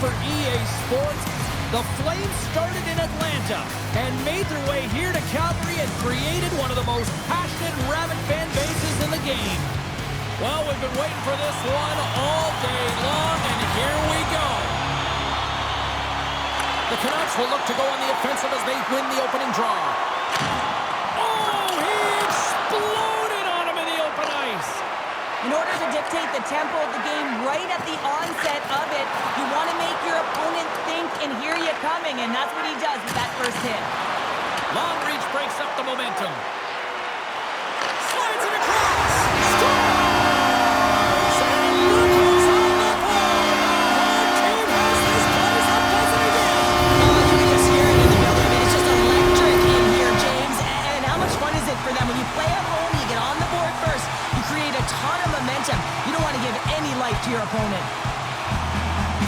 for EA Sports. The Flames started in Atlanta and made their way here to Calgary and created one of the most passionate and rabid fan bases in the game. Well, we've been waiting for this one all day long, and here we go. The Canucks will look to go on the offensive as they win the opening draw. Oh, he exploded on him in the open ice. In order to dictate the tempo of the game right at the onset of it, you want to make your opponent think and hear you coming, and that's what he does with that first hit. Long reach breaks up the momentum. Slides it across. Scores! And look who's on the board. The home team has this place up buzzing again. Oh, you can just hear it in the building. It's just electric in here, James. And how much fun is it for them? When you play at home, you get on the board first. You create a ton of momentum. You don't want to give any life to your opponent.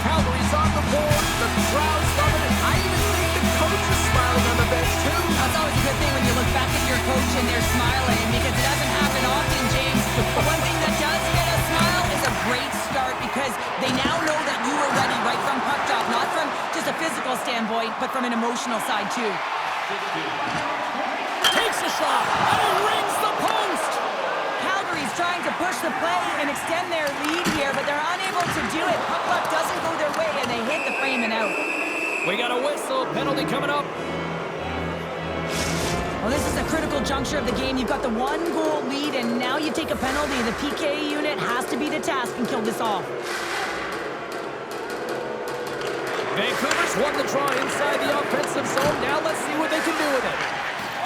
Calgary's on the board. The crowd's loving it. I even think the coach is smiling on the bench, too. That's always a good thing when you look back at your coach and they're smiling, because it doesn't happen often, James. But one thing that does get a smile is a great start, because they now know that you were ready right from puck drop, not from just a physical standpoint, but from an emotional side, too. Takes a shot, and it rings the post. Calgary's trying to push the play and extend their lead here, but they're unable to do it. Puck luck doesn't go their way, and they hit the frame and out. We got a whistle. Penalty coming up. Well, this is a critical juncture of the game. You've got the one-goal lead, and now you take a penalty. The PK unit has to be the task and kill this off. Vancouver's won the draw inside the offensive zone. Now let's see what they can do with it.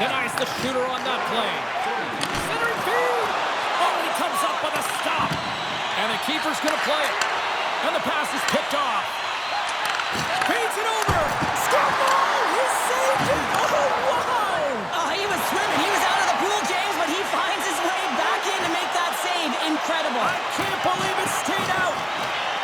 Denies the shooter on that play. Centering feed. Oh, and he comes up with a stop. And the keeper's going to play it. And the pass is picked off. Feeds it over. Scott Ball. He saved it. Oh, wow. Oh, he was swimming. He was out of the pool, James, but he finds his way back in to make that save. Incredible. I can't believe it stayed out.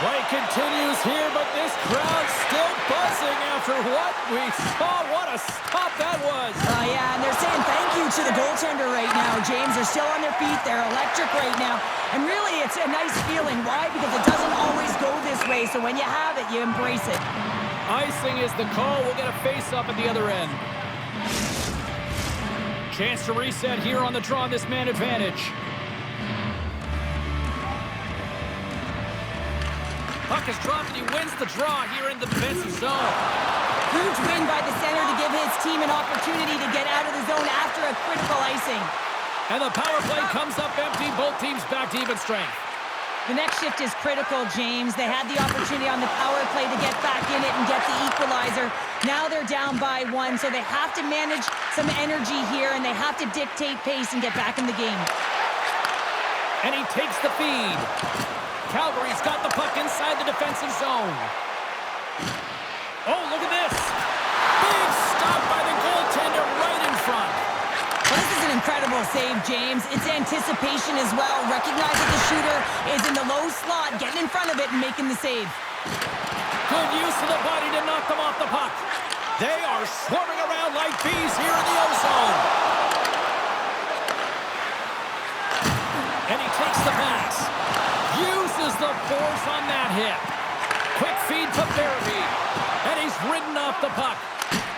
Play continues here, but this crowd's still buzzing after what we saw. What a stop that was. Yeah, and they're saying thank you to the goaltender right now, James. They're still on their feet. They're electric right now. And really, it's a nice feeling. Why? Because it doesn't always go this way, so when you have it, you embrace it. Icing is the call. We'll get a face-up at the other end. Chance to reset here on the draw on this man advantage. Puck is dropped and he wins the draw here in the defensive zone. Huge win by the center to give his team an opportunity to get out of the zone after a critical icing. And the power play comes up empty. Both teams back to even strength. The next shift is critical, James. They had the opportunity on the power play to get back in it and get the equalizer. Now they're down by one, so they have to manage some energy here, and they have to dictate pace and get back in the game. And he takes the feed. Calgary's got the puck inside the defensive zone. Oh, look at this. Big stop by the goaltender right in front. Well, this is an incredible save, James. It's anticipation as well. Recognize that the shooter is in the low slot, getting in front of it and making the save. Good use of the body to knock them off the puck. They are swarming around like bees here in the O-zone. And he takes the pass. Uses the force on that hit. Quick feed to Barabee. And he's ridden off the puck.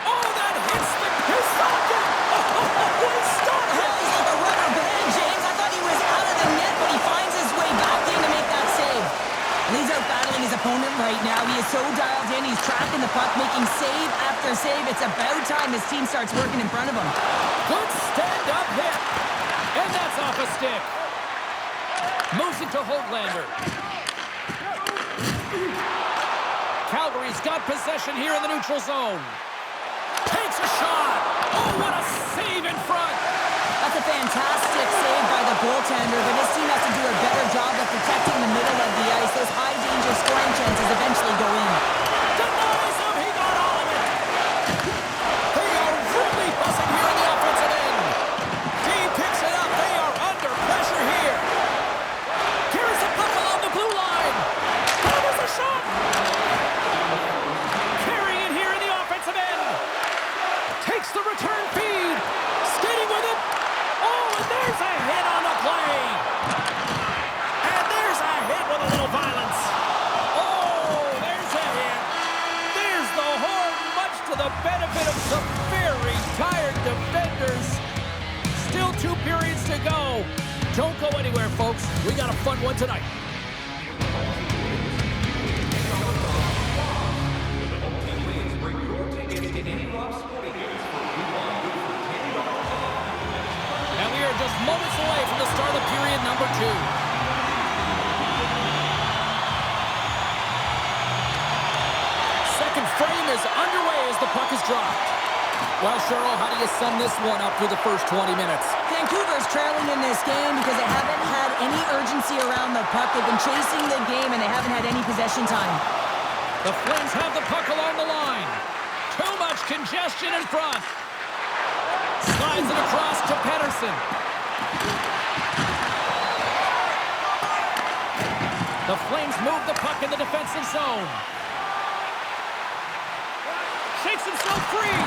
Oh, that hits the... He stopped it! Oh, he stopped it! He's like a rubber band, James. I thought he was out of the net, but he finds his way back in to make that save. And he's out battling his opponent right now. He is so dialed in. He's tracking the puck, making save after save. It's about time this team starts working in front of him. Good stand-up hit. And that's off a stick. Moves it to Hoaglander. Calgary's got possession here in the neutral zone. Takes a shot. Oh, what a save in front. That's a fantastic save by the goaltender, but his team has to do a better job of protecting the middle of the ice. Those high-danger scoring chances eventually go in. Denies him. He got all of it. They are really buzzing here in the offensive end. D picks it up. They are under pressure here. Here's a puck along the blue line. That was a shot. Carrying it here in the offensive end. Takes the return feed. Don't go anywhere, folks. We got a fun one tonight. And we are just moments away from the start of period number 2. Second frame is underway as the puck is dropped. Well, Cheryl, how do you sum this one up through the first 20 minutes? Vancouver's trailing in this game because they haven't had any urgency around the puck. They've been chasing the game, and they haven't had any possession time. The Flames have the puck along the line. Too much congestion in front. Slides it across to Pettersson. The Flames move the puck in the defensive zone. Shakes himself free.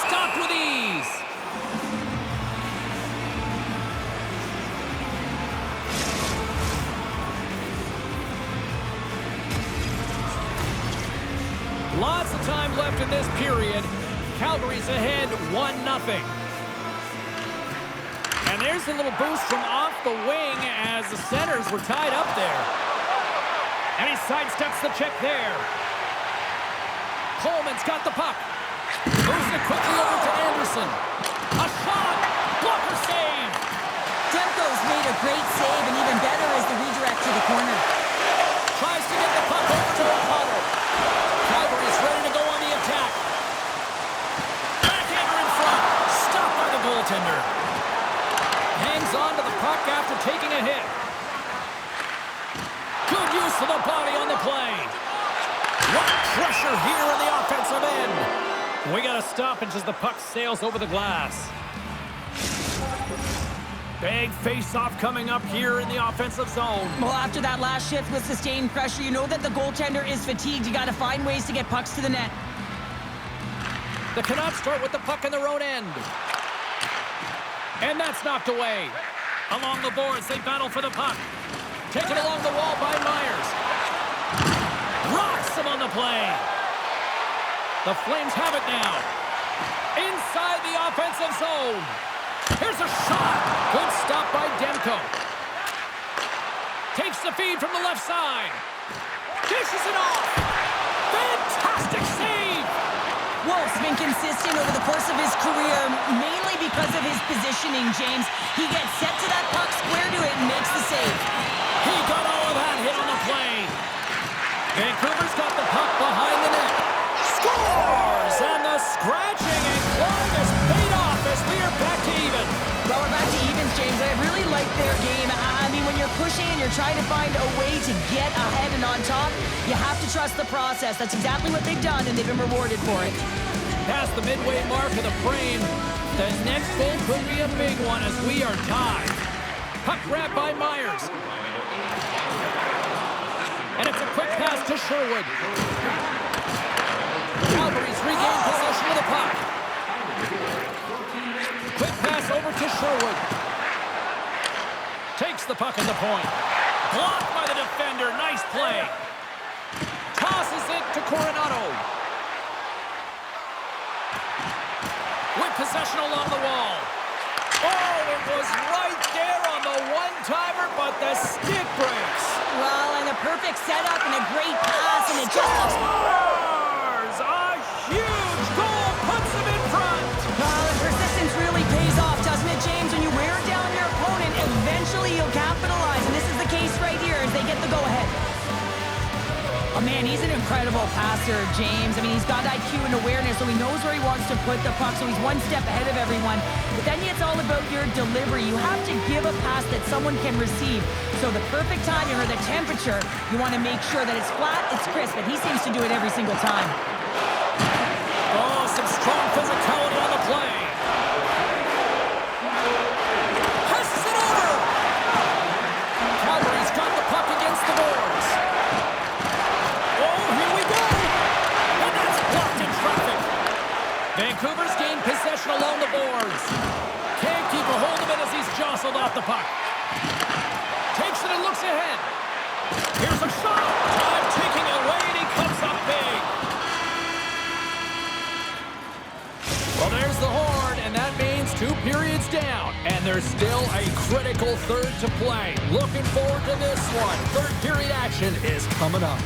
Stopped with ease. Lots of time left in this period. Calgary's ahead 1-0. And there's a little boost from off the wing as the centers were tied up there. And he sidesteps the check there. Coleman's got the puck. Moves it quickly over to Anderson. A shot. Blocker save. Demko's made a great save, and even better is the redirect to the corner. Tries to get the puck over to O'Connell. Calgary's ready to go on the attack. Backhander in front. Stopped by the goaltender. Hangs on to the puck after taking a hit. Good use of the body on the play. What pressure here in the offensive end. We got a stoppage as the puck sails over the glass. Big face-off coming up here in the offensive zone. Well, after that last shift with sustained pressure, you know that the goaltender is fatigued. You got to find ways to get pucks to the net. The Canucks start with the puck in their own end. And that's knocked away. Along the boards, they battle for the puck. Taken along the wall by Myers. Rocks him on the play. The Flames have it now. Inside the offensive zone. Here's a shot. Good stop by Demko. Takes the feed from the left side. Dishes it off. Fantastic save. Wolf's been consistent over the course of his career, mainly because of his positioning, James. He gets set to that puck, square to it, and makes the save. He got all of that hit on the play. Vancouver's got the puck behind the net. Scores! And the scratching and clawing is paid off as we are back to even. Well, we're back to evens, James. I really like their game. I mean, when you're pushing and you're trying to find a way to get ahead and on top, you have to trust the process. That's exactly what they've done, and they've been rewarded for it. Past the midway mark of the frame, the next goal could be a big one as we are tied. Puck grab by Myers. And it's a quick pass to Sherwood. Calgary's regained possession of the puck. Quick pass over to Sherwood. Takes the puck at the point. Blocked by the defender. Nice play. Tosses it to Coronado. With possession along the wall. Oh, it was right there on the one-timer, but the stick breaks. Well, and a perfect setup and a great pass, and it just looks... Scores! A huge goal puts him in front. Well, and persistence really pays off, doesn't it, James? When you wear down your opponent, eventually you'll capitalize, and this is the case right here as they get the go-ahead. Oh, man, he's an incredible passer, James. I mean, he's got IQ and awareness, so he knows where he wants to put the puck, so he's one step ahead of everyone. But then it's all about your delivery. You have to give a pass that someone can receive. So the perfect timing or the temperature, you want to make sure that it's flat, it's crisp, and he seems to do it every single time. Oh, some strong physicality on the play. Passes it over. Calgary's got the puck against the boards. Vancouver's gained possession along the boards. Can't keep a hold of it as he's jostled off the puck. Takes it and looks ahead. Here's a shot. Time taking away, and he comes up big. Well, there's the horn, and that means 2 periods down, and there's still a critical third to play. Looking forward to this one. Third period action is coming up.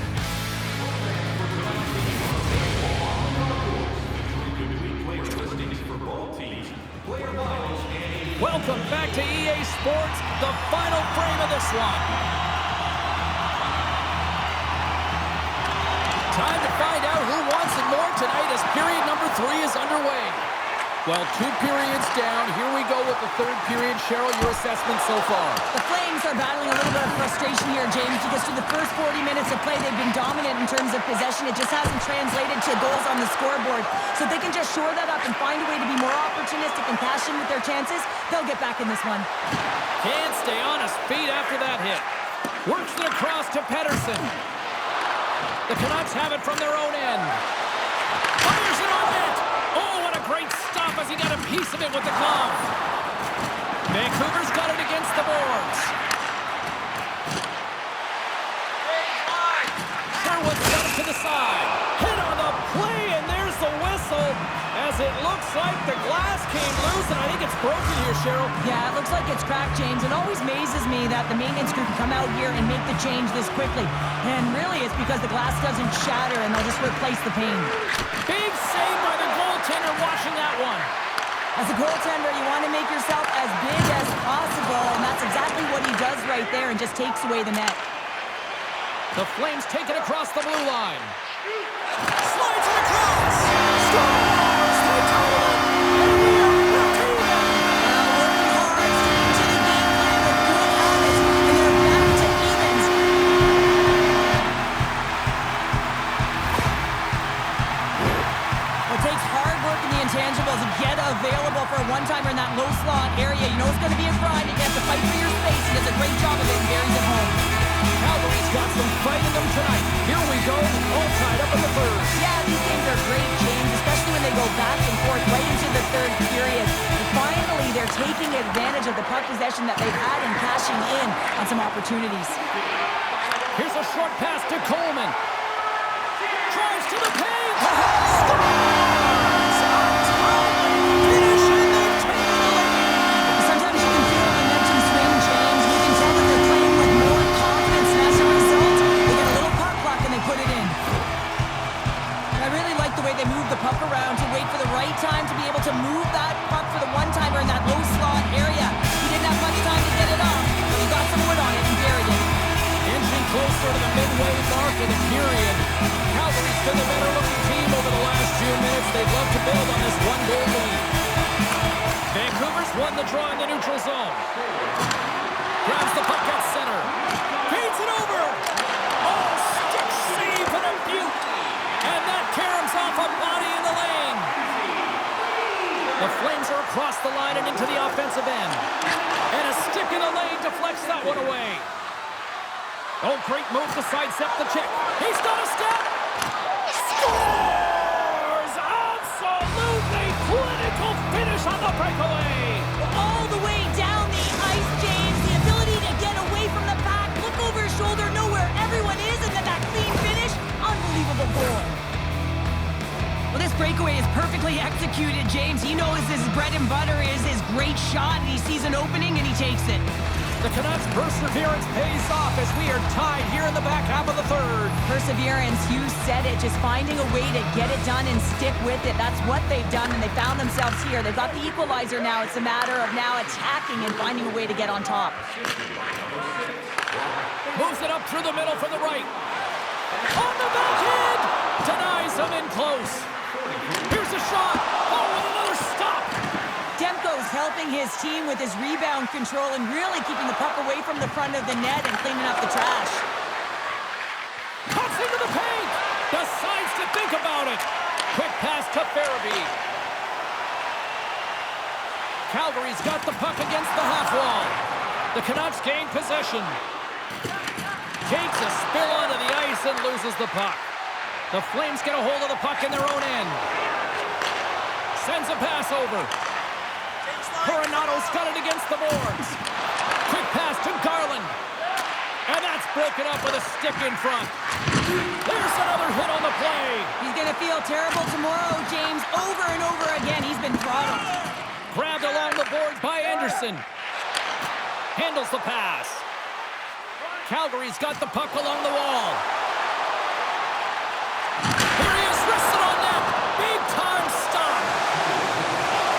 Welcome back to EA Sports, the final frame of this one. Time to find out who wants it more tonight as period number 3 is underway. Well, 2 periods down. Here we go with the third period. Cheryl, your assessment so far? The Flames are battling a little bit of frustration here, James, because through the first 40 minutes of play, they've been dominant in terms of possession. It just hasn't translated to goals on the scoreboard. So if they can just shore that up and find a way to be more opportunistic and cash in with their chances, they'll get back in this one. Can't stay on his feet after that hit. Works it across to Pettersson. The Canucks have it from their own end. Fires it on net. Oh, what a great stop as he got a piece of it with the glove. Vancouver's got it against the boards. Sherwood's got it to the side. Hit on the play, and there's the whistle. As it looks like the glass came loose, and I think it's broken here, Cheryl. Yeah, it looks like it's cracked, James. It always amazes me that the maintenance crew can come out here and make the change this quickly. And really, it's because the glass doesn't shatter, and they'll just replace the pane. Big save by the goaltender watching that one. As a goaltender, you want to make yourself as big as possible, and that's exactly what he does right there and just takes away the net. The Flames take it across the blue line. Slides it across. Scores! They tie it up. And we are back even. Working hard, sticking to the game plan with good habits, and they're back to evens. It takes hard work in the intangibles to get available for a one-timer in that low slot area. You know it's going to be a grind. You have to fight for your space. He does a great job of it, and Gary's at home. Calgary's got some fight in them tonight. Here we go, all tied up in the third. Yeah, these games are great, James, especially when they go back and forth right into the third period. And finally, they're taking advantage of the puck possession that they've had and cashing in on some opportunities. Here's a short pass to Coleman. Drives to the paint. Sometimes you can feel a momentum swing, James. You can tell that they're playing with more confidence, and as a result, they get a little puck clock and they put it in. I really like the way they move the puck around to wait for the right time to be able to move that puck for the one-timer in that low slot area. He didn't have much time to get it off, but he got some wood on it and buried it. Inching closer to the midway mark of the period. Calgary's been the better-looking team over the last few minutes. They'd love to build on this one-goal lead. Vancouver's won the draw in the neutral zone. Grabs the puck at center. Feeds it over. Oh, stick save and a beaut. And that caroms off a body in the lane. The Flames are across the line and into the offensive end. And a stick in the lane deflects that one away. Oh, great move to sidestep the check. He's got a step. Scores! Absolutely clinical finish on the breakaway. All the way down the ice, James. The ability to get away from the pack, look over his shoulder, know where everyone is, and then that clean finish. Unbelievable goal. Well, this breakaway is perfectly executed, James. He knows his bread and butter is his great shot, and he sees an opening, and he takes it. The Canucks' perseverance pays off as we are tied here in the back half of the third. Perseverance, you said it. Just finding a way to get it done and stick with it. That's what they've done, and they found themselves here. They've got the equalizer now. It's a matter of now attacking and finding a way to get on top. Moves it up through the middle for the right. On the backhand! Denies him in close. Here's a shot. Oh, and another stop. Demko's helping his team with his rebound control and really keeping the puck away from the front of the net and cleaning up the trash. Cuts into the paint. Decides to think about it. Quick pass to Farabee. Calgary's got the puck against the half wall. The Canucks gain possession. Takes a spill onto the ice and loses the puck. The Flames get a hold of the puck in their own end. Sends a pass over. Coronato's got it against the boards. Quick pass to Garland. And that's broken up with a stick in front. There's another hit on the play. He's going to feel terrible tomorrow, James. Over and over again, he's been throttled. Grabbed along the boards by Anderson. Handles the pass. Calgary's got the puck along the wall. Here he is, wristed on net. Big time stop.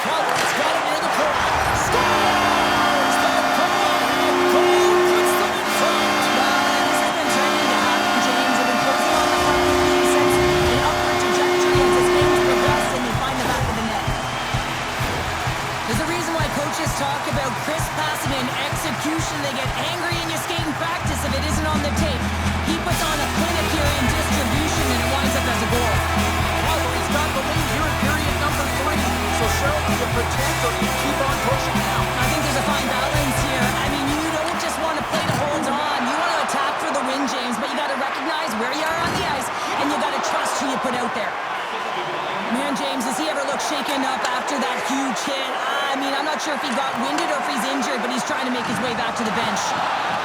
Calgary's got it near the corner. Scores! The go-ahead goal puts them in front. Well, this has been trending to happen, James. They've been closing on the puck since an upward trajectory as this game's progressed, and they find the back of the net. There's a reason why coaches talk about crisp passing and execution. They get angry and you skate in practice if it isn't on the tape. He puts on a clinic here in distribution and it winds up as a goal. Calgary's got the lead here in period number 3. So, Cheryl, do you protect or do you keep on pushing now? I think there's a fine balance here. I mean, you don't just want to play to hold on. You want to attack for the win, James, but you got to recognize where you are on the ice and you got to trust who you put out there. Man, James, does he ever look shaken up after that huge hit? I mean, I'm not sure if he got winded or if he's injured, but he's trying to make his way back to the bench.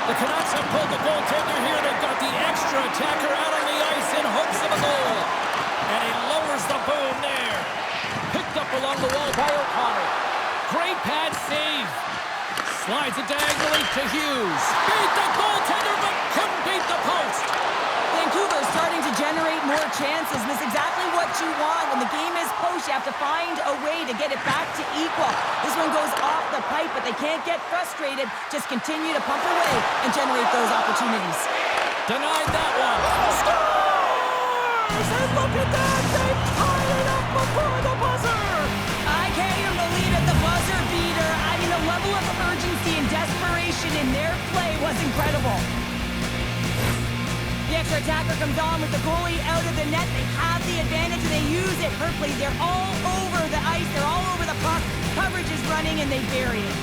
The Canucks have pulled the goaltender here. They've got the extra attacker out on the ice in hopes of a goal. And he lowers the boom there. Picked up along the wall by O'Connor. Great pad save. Slides it diagonally to Hughes. Beat the goaltender, but couldn't beat the post. Vancouver is starting to generate more chances, and that's exactly what you want. When the game is post, you have to find a way to get it back to equal. This one goes off the pipe, but they can't get frustrated. Just continue to pump away and generate those opportunities. Denied that one. Scores! And look at that! They tied it up before the buzzer! I can't even believe it, the buzzer beater. I mean, the level of urgency and desperation in their play was incredible. The extra attacker comes on with the goalie out of the net. They have the advantage and they use it perfectly. They're all over the ice. They're all over the puck. Coverage is running and they bury it.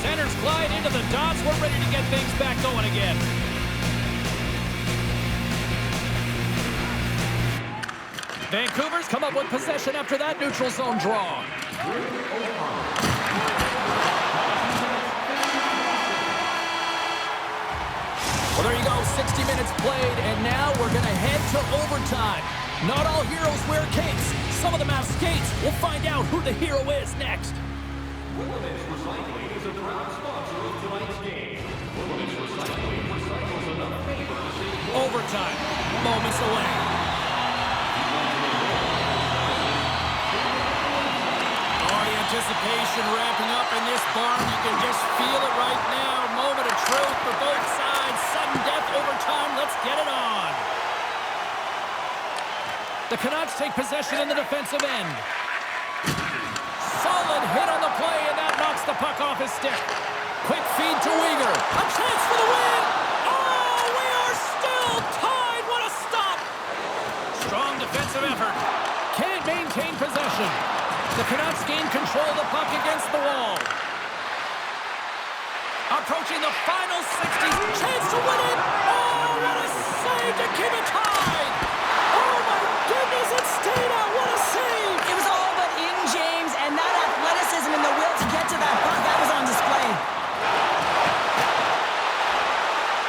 Centers glide into the dots. We're ready to get things back going again. Vancouver's come up with possession after that neutral zone draw. Well, there you go, 60 minutes played, and now we're going to head to overtime. Not all heroes wear capes. Some of them have skates. We'll find out who the hero is next. Wilderness Recycling is a proud sponsor of tonight's game. Wilderness Recycling recycles enough paper to save Overtime, moments away. Anticipation ramping up in this barn. You can just feel it right now. Moment of truth for both sides. Sudden death overtime. Let's get it on. The Canucks take possession in the defensive end. Solid hit on the play, and that knocks the puck off his stick. Quick feed to Weegar. A chance for the win. Oh, we are still tied. What a stop. Strong defensive effort. Can't maintain possession. The Canucks gain control of the puck against the wall. Approaching the final 60. Chance to win it. Oh, what a save to keep it tied. Oh, my goodness, it stayed out. What a save. It was all but in, James, and that athleticism and the will to get to that puck, that was on display.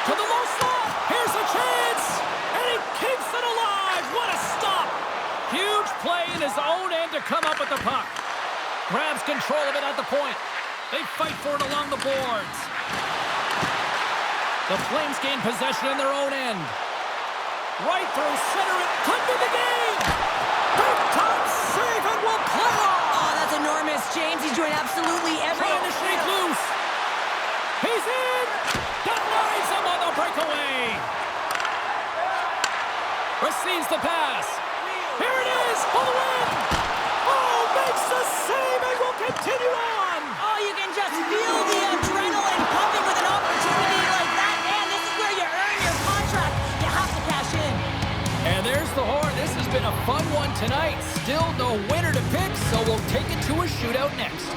To the low slot. Here's a chance. And he keeps it alive. What a stop. Huge play in his own end to come up with the puck. Grabs control of it at the point. They fight for it along the boards. The Flames gain possession in their own end. Right through center, it could be the game. Big time save and will play on. Oh, that's enormous, James. He's doing absolutely everything. Trying to shake loose. He's in. Denies him on the breakaway. Receives the pass. Here it is for the win. Oh, makes the save and will continue on. Oh, you can just feel the adrenaline pumping with an opportunity like that. And this is where you earn your contract. You have to cash in. And there's the horn. This has been a fun one tonight. Still no winner to pick, so we'll take it to a shootout next.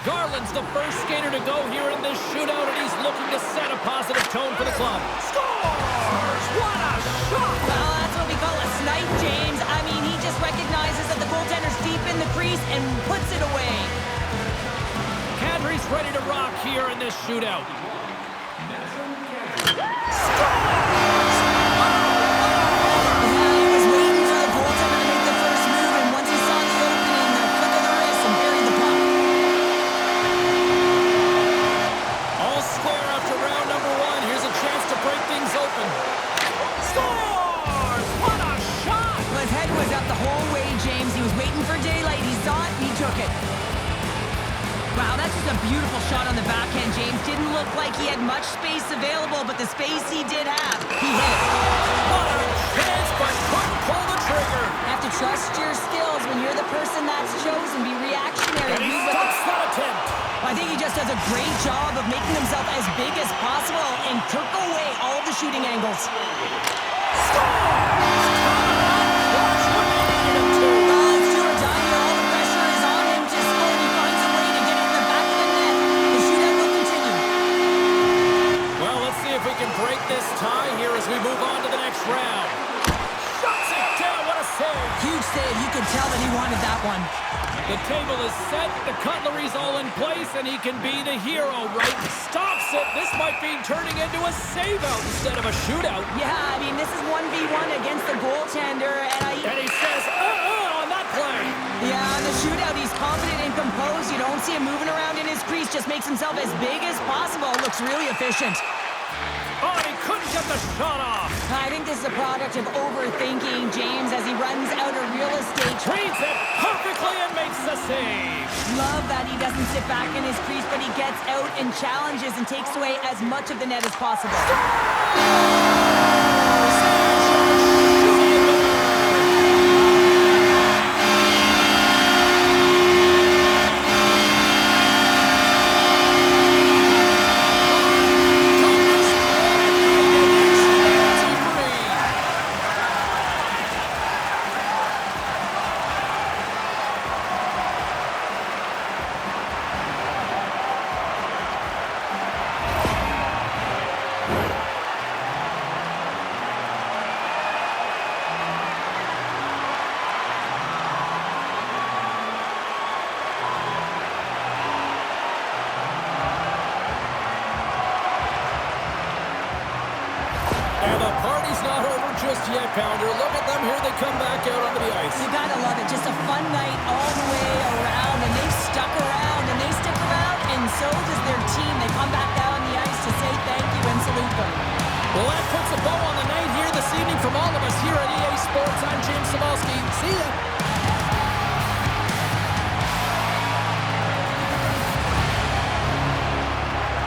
Garland's the first skater to go here in this shootout, and he's looking to set a positive tone for the club. Scores! What a shot! Well, that's what we call a snipe, James. I mean, he just recognizes that the goaltender's deep in the crease and puts it away. Kadri's ready to rock here in this shootout. Yeah, he was waiting up the whole way, James. He was waiting for daylight. He saw it, and he took it. Wow, that's just a beautiful shot on the backhand, James. Didn't look like he had much space available, but the space he did have, he hit it. What a chance, but couldn't pull the trigger. You have to trust your skills when you're the person that's chosen. Be reactionary. And he stops that attempt. I think he just does a great job of making himself as big as possible and took away all the shooting angles. Break this tie here as we move on to the next round. Shuts it down. What a save. Huge save. You can tell that he wanted that one. The table is set. The cutlery's all in place, and he can be the hero, right? Stops it. This might be turning into a save-out instead of a shootout. Yeah, I mean, this is 1v1 against the goaltender, and he says, on that play. Yeah, on the shootout, he's confident and composed. You don't see him moving around in his crease. Just makes himself as big as possible. Looks really efficient. Oh, he couldn't get the shot off. I think this is a product of overthinking, James, as he runs out of real estate. Reads it perfectly and makes the save. Love that he doesn't sit back in his crease, but he gets out and challenges and takes away as much of the net as possible. Just yet, Pounder. Look at them here. They come back out on